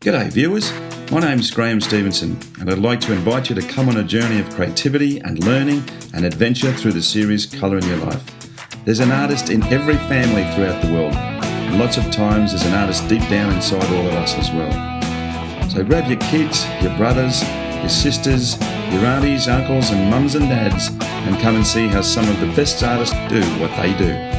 G'day viewers, my name's Graham Stevenson and I'd like to invite you to come on a journey of creativity and learning and adventure through the series Colour in Your Life. There's an artist in every family throughout the world, and lots of times there's an artist deep down inside all of us as well. So grab your kids, your brothers, your sisters, your aunties, uncles and mums and dads and come and see how some of the best artists do what they do.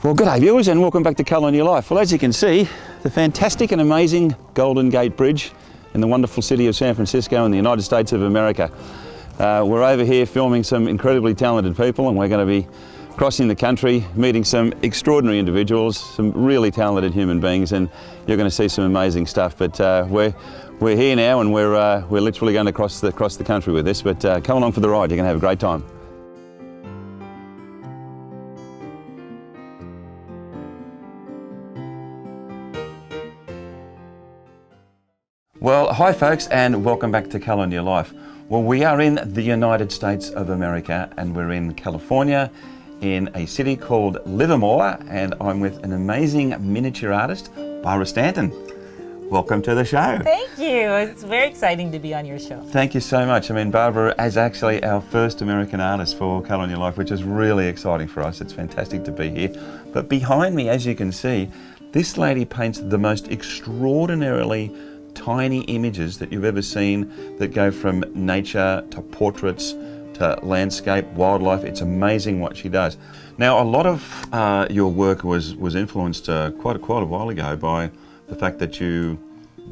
Well, g'day viewers and welcome back to Colour in Your Life. Well, as you can see, the fantastic and amazing Golden Gate Bridge in the wonderful city of San Francisco in the United States of America. We're over here filming some incredibly talented people and we're going to be crossing the country, meeting some extraordinary individuals, some really talented human beings, and you're going to see some amazing stuff. But we're here now and we're literally going to cross the country with this, but come along for the ride, you're going to have a great time. Well, hi folks and welcome back to Colour in Your Life. Well, we are in the United States of America and we're in California in a city called Livermore, and I'm with an amazing miniature artist, Barbara Stanton. Welcome to the show. Thank you. It's very exciting to be on your show. Thank you so much. I mean, Barbara is actually our first American artist for Colour in Your Life, which is really exciting for us. It's fantastic to be here. But behind me, as you can see, this lady paints the most extraordinarily tiny images that you've ever seen that go from nature to portraits to landscape, wildlife. It's amazing what she does. Now, a lot of your work was influenced quite a while ago by the fact that you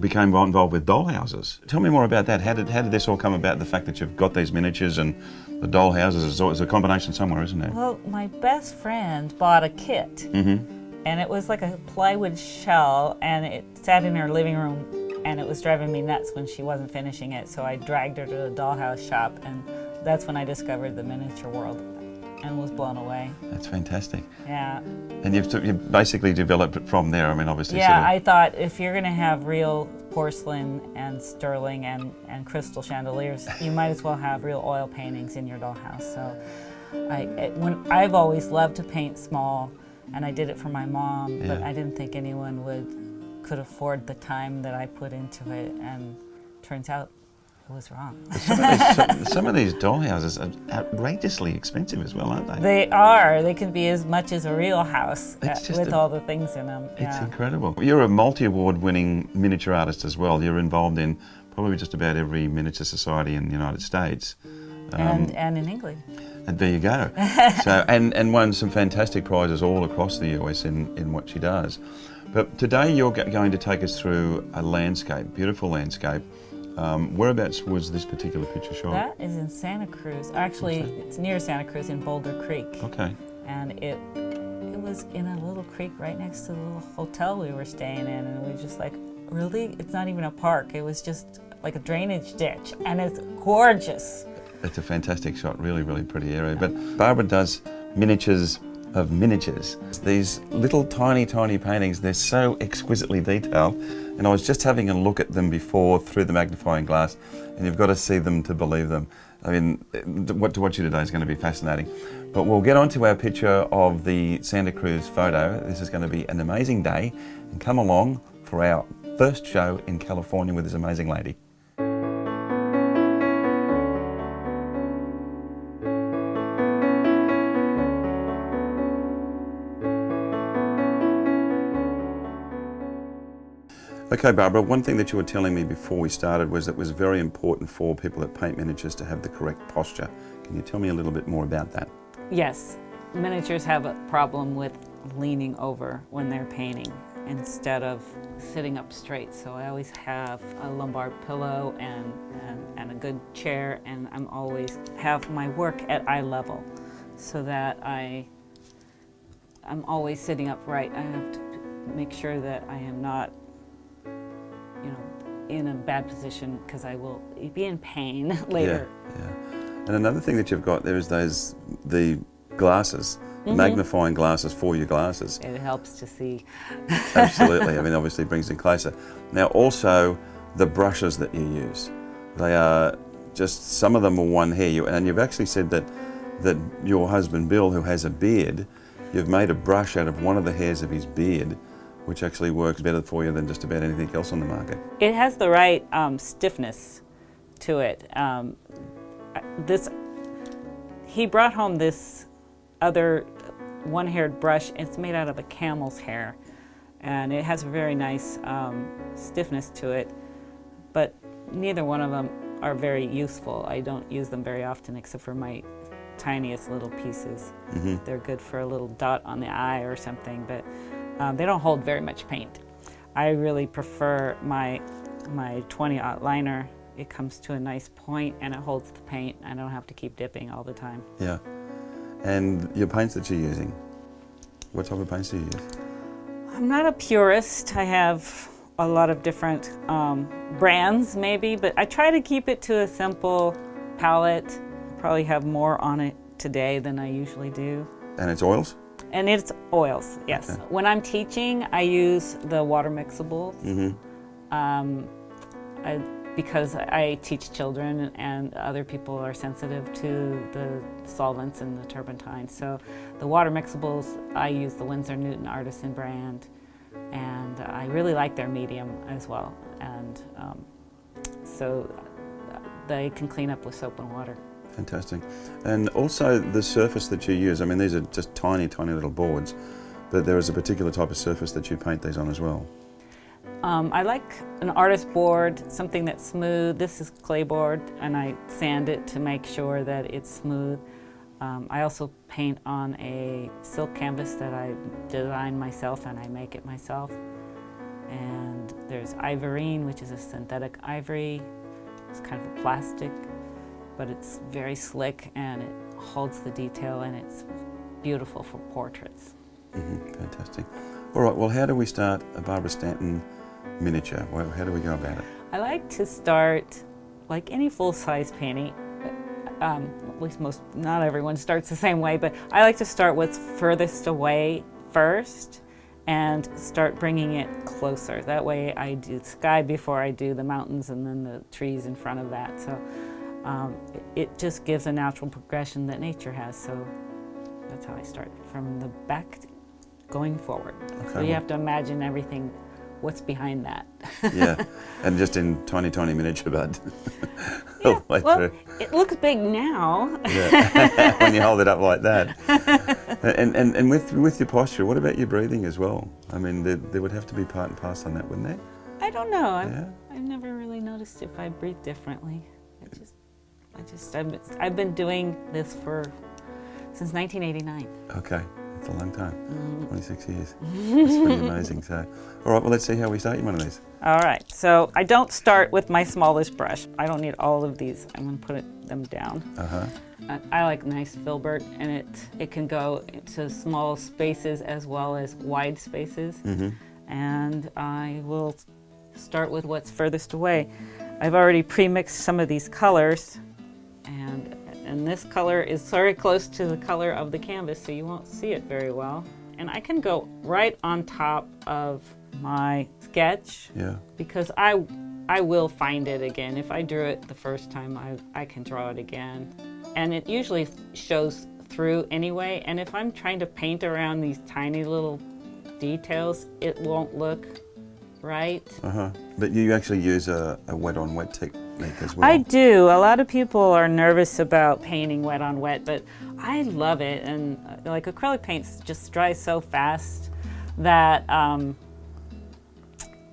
became involved with doll houses. Tell me more about that. How did this all come about, the fact that you've got these miniatures and the doll houses? Is a combination somewhere, isn't it? Well, my best friend bought a kit, and it was like a plywood shell, and it sat in her living room, and it was driving me nuts when she wasn't finishing it, so I dragged her to the dollhouse shop, and that's when I discovered the miniature world and was blown away. That's fantastic. Yeah. And you've basically developed it from there, I mean, obviously. Yeah, I thought if you're going to have real porcelain and sterling and crystal chandeliers, you might as well have real oil paintings in your dollhouse. So I've always loved to paint small, and I did it for my mom, but I didn't think anyone could afford the time that I put into it, and turns out it was wrong. Some of these doll houses are outrageously expensive as well, aren't they? They are. They can be as much as a real house with all the things in them. It's incredible. You're a multi-award winning miniature artist as well. You're involved in probably just about every miniature society in the United States. And in England. And there you go. So and won some fantastic prizes all across the US in what she does. But today you're going to take us through a landscape, beautiful landscape. Whereabouts was this particular picture shot? That is in Santa Cruz. Actually, it's near Santa Cruz in Boulder Creek. Okay. And it was in a little creek right next to the little hotel we were staying in, and we were just like, really? It's not even a park. It was just like a drainage ditch, and it's gorgeous. It's a fantastic shot, really, really pretty area. But Barbara does miniatures of miniatures. These little tiny paintings, they're so exquisitely detailed, and I was just having a look at them before through the magnifying glass, and you've got to see them to believe them. I mean, what to watch you today is going to be fascinating. But we'll get on to our picture of the Santa Cruz photo. This is going to be an amazing day, and come along for our first show in California with this amazing lady. Okay, Barbara, one thing that you were telling me before we started was that it was very important for people that paint miniatures to have the correct posture. Can you tell me a little bit more about that? Yes. Miniatures have a problem with leaning over when they're painting. instead of sitting up straight. So I always have a lumbar pillow and a good chair, and I'm always have my work at eye level so that I'm always sitting upright. I have to make sure that I am not, in a bad position, because I will be in pain later. Yeah. And another thing that you've got there is the glasses, magnifying glasses for your glasses. It helps to see. Absolutely. I mean, obviously it brings it closer. Now, also the brushes that you use, they are just, some of them are one hair. And you've actually said that your husband Bill, who has a beard, you've made a brush out of one of the hairs of his beard, which actually works better for you than just about anything else on the market. It has the right stiffness to it. He brought home this other one-haired brush. It's made out of a camel's hair, and it has a very nice stiffness to it, but neither one of them are very useful. I don't use them very often except for my tiniest little pieces. They're good for a little dot on the eye or something, but they don't hold very much paint. I really prefer my 20-aught liner. It comes to a nice point and it holds the paint. I don't have to keep dipping all the time. Yeah. And your paints that you're using, what type of paints do you use? I'm not a purist. I have a lot of different brands maybe, but I try to keep it to a simple palette. Probably have more on it today than I usually do. And it's oils? And it's oils, yes. Okay. When I'm teaching, I use the water mixables. Because I teach children and other people are sensitive to the solvents and the turpentine. So the water mixables, I use the Winsor Newton Artisan brand, and I really like their medium as well. And so they can clean up with soap and water. Fantastic. And also the surface that you use, I mean, these are just tiny, tiny little boards, but there is a particular type of surface that you paint these on as well. I like an artist board, something that's smooth. This is clay board, and I sand it to make sure that it's smooth. I also paint on a silk canvas that I design myself, and I make it myself. And there's ivorine, which is a synthetic ivory. It's kind of a plastic, but it's very slick and it holds the detail, and it's beautiful for portraits. Fantastic. All right, well, how do we start a Barbara Stanton miniature? How do we go about it? I like to start, like any full-size painting, at least not everyone starts the same way, but I like to start what's furthest away first and start bringing it closer. That way I do the sky before I do the mountains and then the trees in front of that. So it just gives a natural progression that nature has. So that's how I start, from the back going forward. Okay, So you have to imagine everything, what's behind that. Yeah, and just in tiny, tiny miniature, bud. Yeah, Way well, through. it looks big now. Yeah. When you hold it up like that. And with your posture, what about your breathing as well? I mean, there would have to be part and parcel on that, wouldn't there? I don't know. Yeah. I've never really noticed if I breathe differently. I've been doing this since 1989. Okay, that's a long time. 26 years. That's pretty amazing. So, all right, well, let's see how we start you one of these. All right, so I don't start with my smallest brush. I don't need all of these. I'm going to put them down. I like nice filbert, and it can go into small spaces as well as wide spaces. And I will start with what's furthest away. I've already pre-mixed some of these colors, and this color is very close to the color of the canvas, so you won't see it very well. And I can go right on top of my sketch, because I will find it again. If I drew it the first time, I can draw it again. And it usually shows through anyway, and if I'm trying to paint around these tiny little details, it won't look right. But you actually use a wet-on-wet technique as well. I do. A lot of people are nervous about painting wet on wet, but I love it. And like acrylic paints just dry so fast that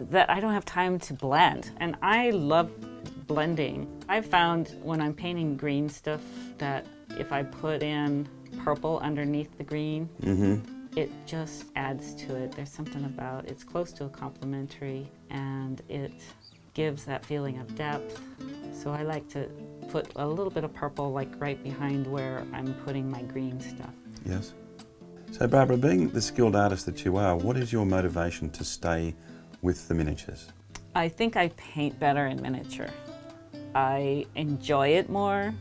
that I don't have time to blend. And I love blending. I've found when I'm painting green stuff that if I put in purple underneath the green, it just adds to it. There's something about it's close to a complementary, and it gives that feeling of depth. So I like to put a little bit of purple like right behind where I'm putting my green stuff. Yes. So Barbara, being the skilled artist that you are, what is your motivation to stay with the miniatures? I think I paint better in miniature. I enjoy it more.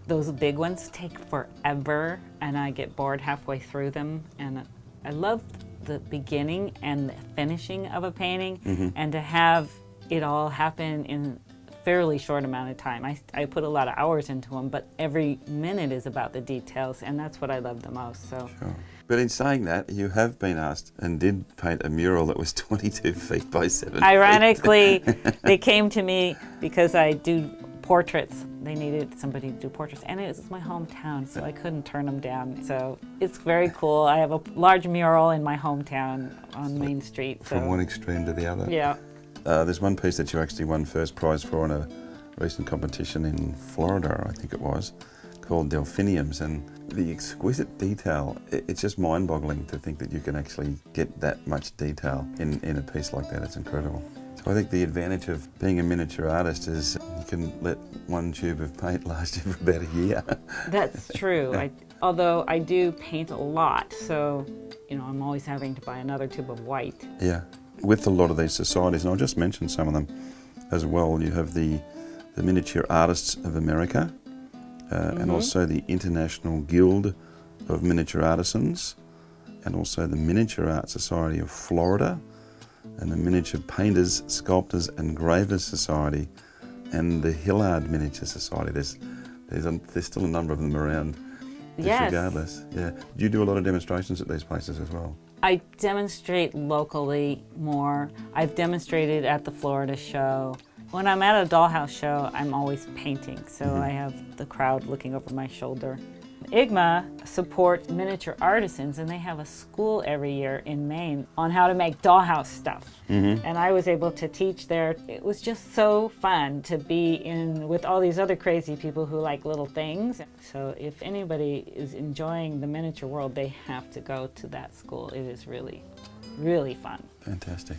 Those big ones take forever and I get bored halfway through them. And I love the beginning and the finishing of a painting, and to have it all happen in a fairly short amount of time. I put a lot of hours into them, but every minute is about the details, and that's what I love the most. So. Sure. But in saying that, you have been asked and did paint a mural that was 22 feet by 7 feet. Ironically, they came to me because I do portraits. They needed somebody to do portraits, and it was my hometown, so I couldn't turn them down. So it's very cool. I have a large mural in my hometown on Main Street. So. From one extreme to the other. Yeah. There's one piece that you actually won first prize for in a recent competition in Florida, I think it was, called Delphiniums, and the exquisite detail, it's just mind-boggling to think that you can actually get that much detail in a piece like that. It's incredible. So I think the advantage of being a miniature artist is you can let one tube of paint last you for about a year. That's true. Although I do paint a lot, so I'm always having to buy another tube of white. Yeah. With a lot of these societies, and I'll just mention some of them as well, you have the Miniature Artists of America, and also the International Guild of Miniature Artisans, and also the Miniature Art Society of Florida, and the Miniature Painters, Sculptors and Gravers Society, and the Hillard Miniature Society. There's still a number of them around, regardless. Yeah. Do you do a lot of demonstrations at these places as well? I demonstrate locally more. I've demonstrated at the Florida show. When I'm at a dollhouse show, I'm always painting, so I have the crowd looking over my shoulder. IGMA supports miniature artisans, and they have a school every year in Maine on how to make dollhouse stuff. And I was able to teach there. It was just so fun to be in with all these other crazy people who like little things. So if anybody is enjoying the miniature world, they have to go to that school. It is really, really fun. Fantastic.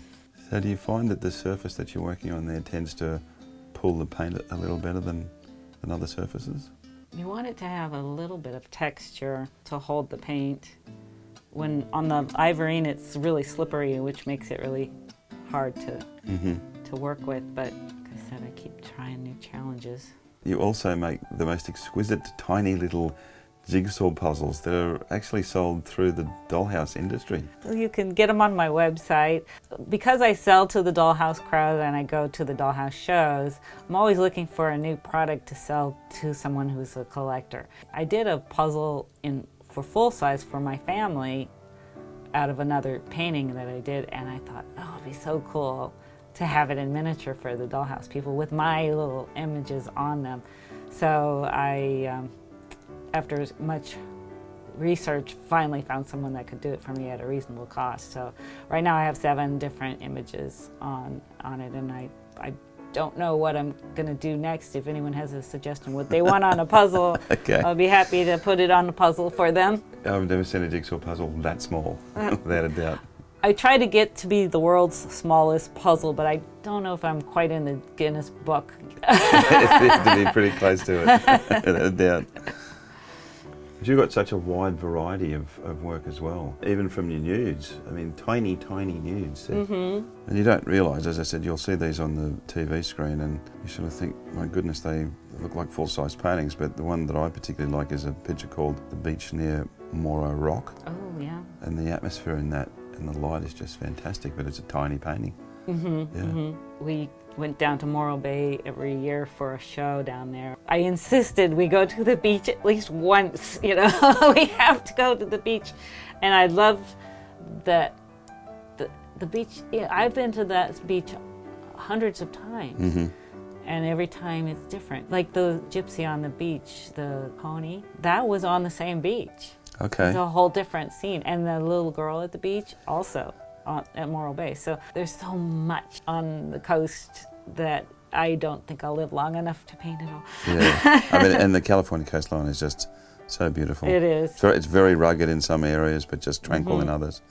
So do you find that the surface that you're working on there tends to pull the paint a little better than other surfaces? You want it to have a little bit of texture to hold the paint. When on the ivorine, it's really slippery, which makes it really hard to work with. But like I said, I keep trying new challenges. You also make the most exquisite, tiny little jigsaw puzzles that are actually sold through the dollhouse industry. You can get them on my website. Because I sell to the dollhouse crowd and I go to the dollhouse shows, I'm always looking for a new product to sell to someone who's a collector. I did a puzzle for full size for my family out of another painting that I did, and I thought, oh, it'd be so cool to have it in miniature for the dollhouse people with my little images on them. So I after much research, finally found someone that could do it for me at a reasonable cost. So right now I have 7 different images on it, and I don't know what I'm going to do next. If anyone has a suggestion what they want on a puzzle, Okay. I'll be happy to put it on a puzzle for them. I've never seen a jigsaw puzzle that small, without a doubt. I try to get to be the world's smallest puzzle, but I don't know if I'm quite in the Guinness Book. To be pretty close to it, without a doubt. But you've got such a wide variety of work as well, even from your nudes. I mean, tiny, tiny nudes. And you don't realise, as I said, you'll see these on the TV screen and you sort of think, my goodness, they look like full-size paintings, but the one that I particularly like is a picture called The Beach Near Morro Rock. Oh, yeah. And the atmosphere in that and the light is just fantastic, but it's a tiny painting. We went down to Morro Bay every year for a show down there. I insisted we go to the beach at least once, we have to go to the beach. And I loved that the beach, I've been to that beach hundreds of times. And every time it's different. Like the gypsy on the beach, the pony, that was on the same beach. Okay. It's a whole different scene. And the little girl at the beach also. At Morro Bay. So there's so much on the coast that I don't think I'll live long enough to paint it all. Yeah, I mean, and the California coastline is just So beautiful. It is. So it's very rugged in some areas, but just tranquil in others.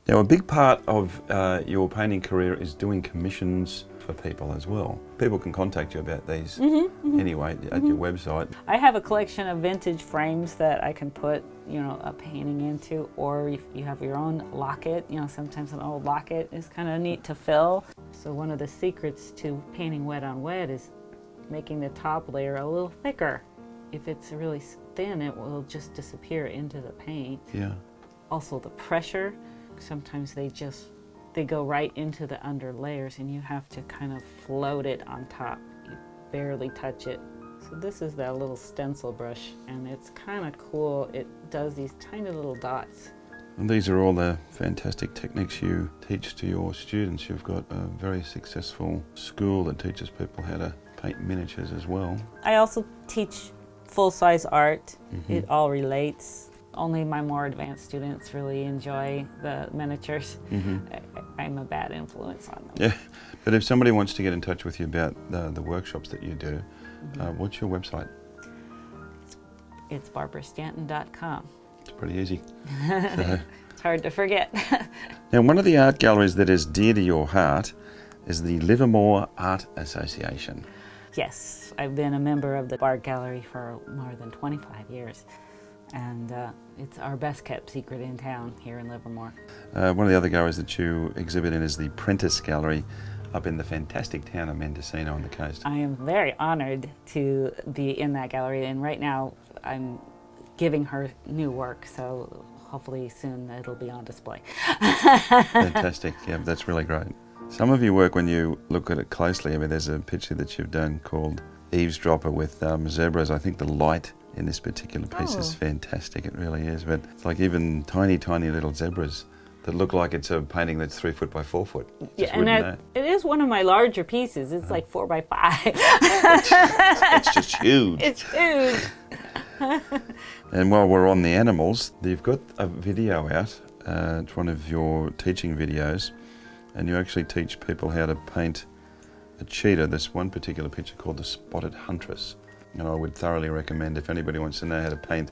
Now, a big part of your painting career is doing commissions for people as well. People can contact you about these anyway at your website. I have a collection of vintage frames that I can put, you know, a painting into, or if you have your own locket, you know, sometimes an old locket is kind of neat to fill. So one of the secrets to painting wet on wet is making the top layer a little thicker. If it's really thin, it will just disappear into the paint. Yeah. Also the pressure, sometimes they go right into the under layers and you have to kind of float it on top. You barely touch it. So this is that little stencil brush, and it's kind of cool. It does these tiny little dots. And these are all the fantastic techniques you teach to your students. You've got a very successful school that teaches people how to paint miniatures as well. I also teach full-size art. It all relates. Only my more advanced students really enjoy the miniatures. I'm a bad influence on them. Yeah, but if somebody wants to get in touch with you about the workshops that you do, what's your website? It's barbarastanton.com. It's pretty easy. It's hard to forget. Now, one of the art galleries that is dear to your heart is the Livermore Art Association. Yes, I've been a member of the art gallery for more than 25 years. And it's our best kept secret in town here in Livermore. One of the other galleries that you exhibit in is the Prentice Gallery up in the fantastic town of Mendocino on the coast. I am very honored to be in that gallery, and right now I'm giving her new work, so hopefully soon it'll be on display. Fantastic, yeah, that's really great. Some of your work, when you look at it closely, I mean, there's a picture that you've done called Eavesdropper with zebras. I think the light in this particular piece is fantastic, it really is. But it's like even tiny, tiny little zebras that look like it's a painting that's 3 foot by 4 foot. Yeah, and it is one of my larger pieces. It's like 4 by 5. It's just huge. It's huge. And while we're on the animals, you've got a video out. It's one of your teaching videos, and you actually teach people how to paint a cheetah. There's one particular picture called the Spotted Huntress. And I would thoroughly recommend, if anybody wants to know how to paint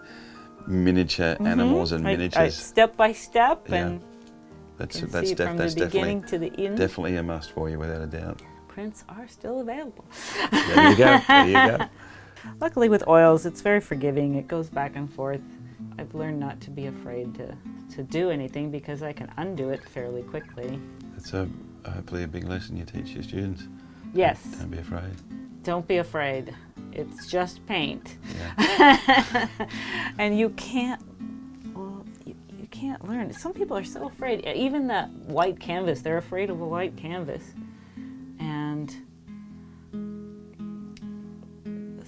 miniature animals and miniatures. Step by step, Yeah. and That's from the beginning to the end. Definitely a must for you, without a doubt. Prints are still available. There you go. There you go. Luckily with oils, it's very forgiving. It goes back and forth. I've learned not to be afraid to do anything because I can undo it fairly quickly. That's hopefully a big lesson you teach your students. Yes. Don't be afraid. Don't be afraid. It's just paint. Yeah. And you can't learn. Some people are so afraid. Even that white canvas, they're afraid of a white canvas. And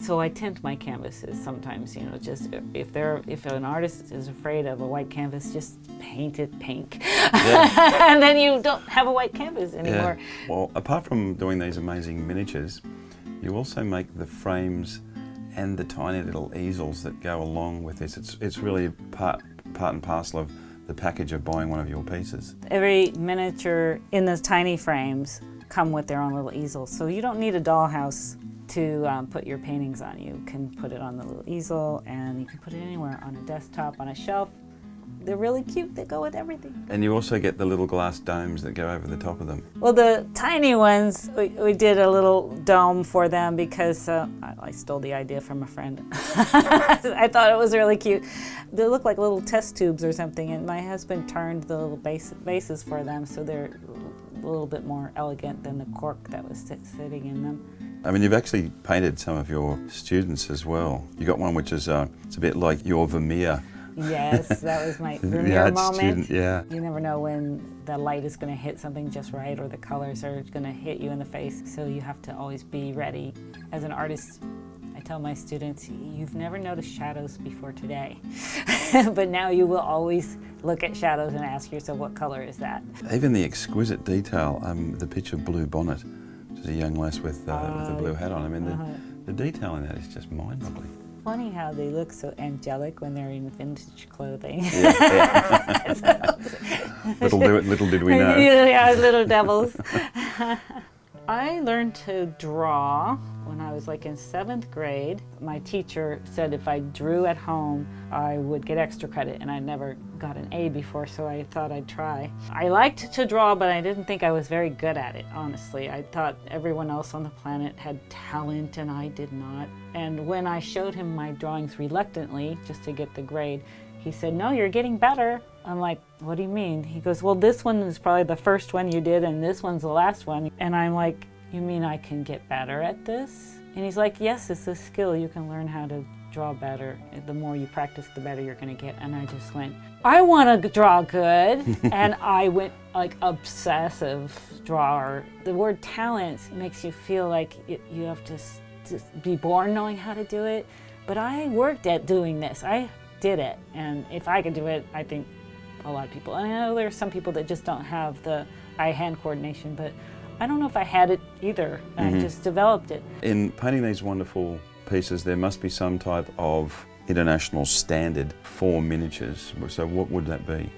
so I tint my canvases sometimes, you know, just if an artist is afraid of a white canvas, just paint it pink. Yeah. And then you don't have a white canvas anymore. Yeah. Well, apart from doing these amazing miniatures, you also make the frames and the tiny little easels that go along with this. It's really part and parcel of the package of buying one of your pieces. Every miniature in those tiny frames come with their own little easels, so you don't need a dollhouse to put your paintings on. You can put it on the little easel, and you can put it anywhere, on a desktop, on a shelf. They're really cute. They go with everything. And you also get the little glass domes that go over the top of them. Well, the tiny ones, we did a little dome for them because I stole the idea from a friend. I thought it was really cute. They look like little test tubes or something, and my husband turned the little bases for them so they're a little bit more elegant than the cork that was sitting in them. I mean, you've actually painted some of your students as well. You got one which is it's a bit like your Vermeer. Yes, that was my Vermeer moment. Student, yeah. You never know when the light is going to hit something just right, or the colors are going to hit you in the face. So you have to always be ready. As an artist, I tell my students, you've never noticed shadows before today. But now you will always look at shadows and ask yourself, what color is that? Even the exquisite detail, the picture of Blue Bonnet, which is a young lass with a blue hat on. I mean, the detail in that is just mind-boggling. Funny how they look so angelic when they're in vintage clothing. Yeah. little did we know. Yeah, little devils. I learned to draw when I was like in 7th grade. My teacher said if I drew at home, I would get extra credit, and I never got an A before, so I thought I'd try. I liked to draw, but I didn't think I was very good at it, honestly. I thought everyone else on the planet had talent, and I did not. And when I showed him my drawings reluctantly, just to get the grade, he said, "No, you're getting better." I'm like, "What do you mean?" He goes, "Well, this one is probably the first one you did, and this one's the last one." And I'm like, "You mean I can get better at this?" And he's like, "Yes, it's a skill. You can learn how to draw better. The more you practice, the better you're going to get." And I just went, I want to draw good. And I went like obsessive drawer. The word talent makes you feel like you have to be born knowing how to do it. But I worked at doing this. I did it. And if I could do it, I think a lot of people. And I know there are some people that just don't have the eye-hand coordination, but I don't know if I had it either. I just developed it. In painting these wonderful pieces, there must be some type of international standard for miniatures. So what would that be?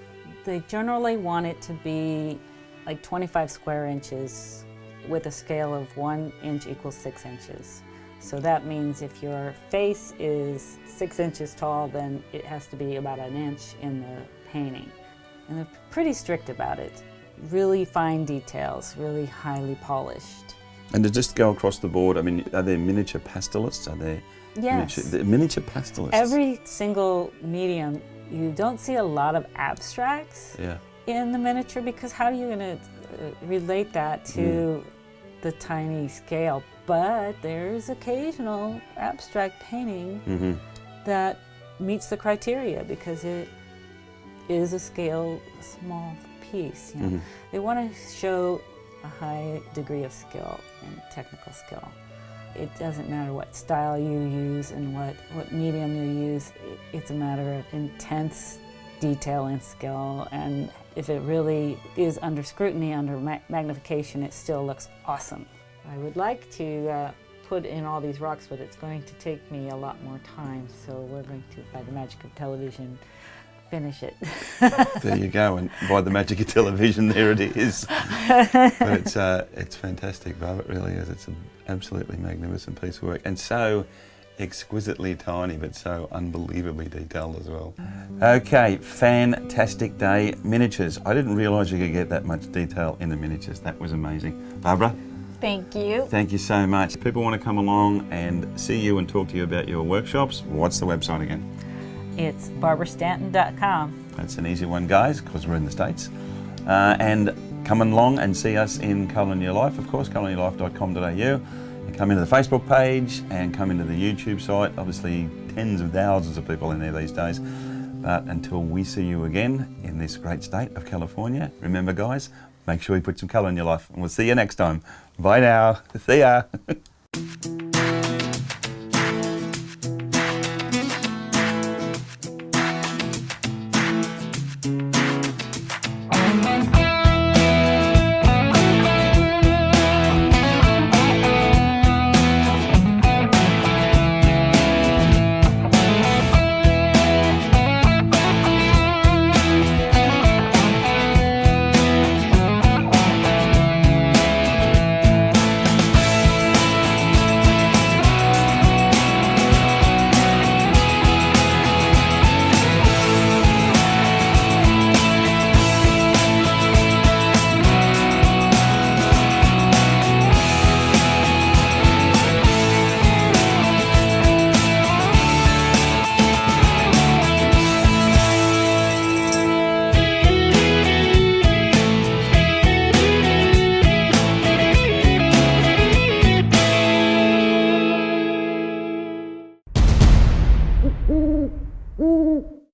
They generally want it to be like 25 square inches with a scale of 1 inch equals 6 inches. So that means if your face is 6 inches tall, then it has to be about 1 inch in the painting. And they're pretty strict about it. Really fine details, really highly polished. And to just go across the board, I mean, are there miniature pastelists? Are there Yes. miniature pastelists? Every single medium, you don't see a lot of abstracts in the miniature, because how are you going to relate that to the tiny scale? But there's occasional abstract painting that meets the criteria because it is a scale, small piece. You know? They want to show a high degree of skill and technical skill. It doesn't matter what style you use and what medium you use. It's a matter of intense detail and skill, and if it really is under scrutiny, under magnification, it still looks awesome. I would like to put in all these rocks, but it's going to take me a lot more time, so we're going to, by the magic of television, finish it. There you go, and by the magic of television, there it is. But it's fantastic, Barbara, it really is. It's an absolutely magnificent piece of work, and so exquisitely tiny, but so unbelievably detailed as well. Okay, fantastic day. Miniatures. I didn't realise you could get that much detail in the miniatures. That was amazing. Barbara? Thank you. Thank you so much. If people want to come along and see you and talk to you about your workshops, what's the website again? It's barbarastanton.com. That's an easy one, guys, because we're in the States. And come along and see us in Colour in Your Life, of course, colouryourlife.com.au. And come into the Facebook page and come into the YouTube site. Obviously, tens of thousands of people in there these days. But until we see you again in this great state of California, remember, guys, make sure you put some colour in your life. And we'll see you next time. Bye now. See ya.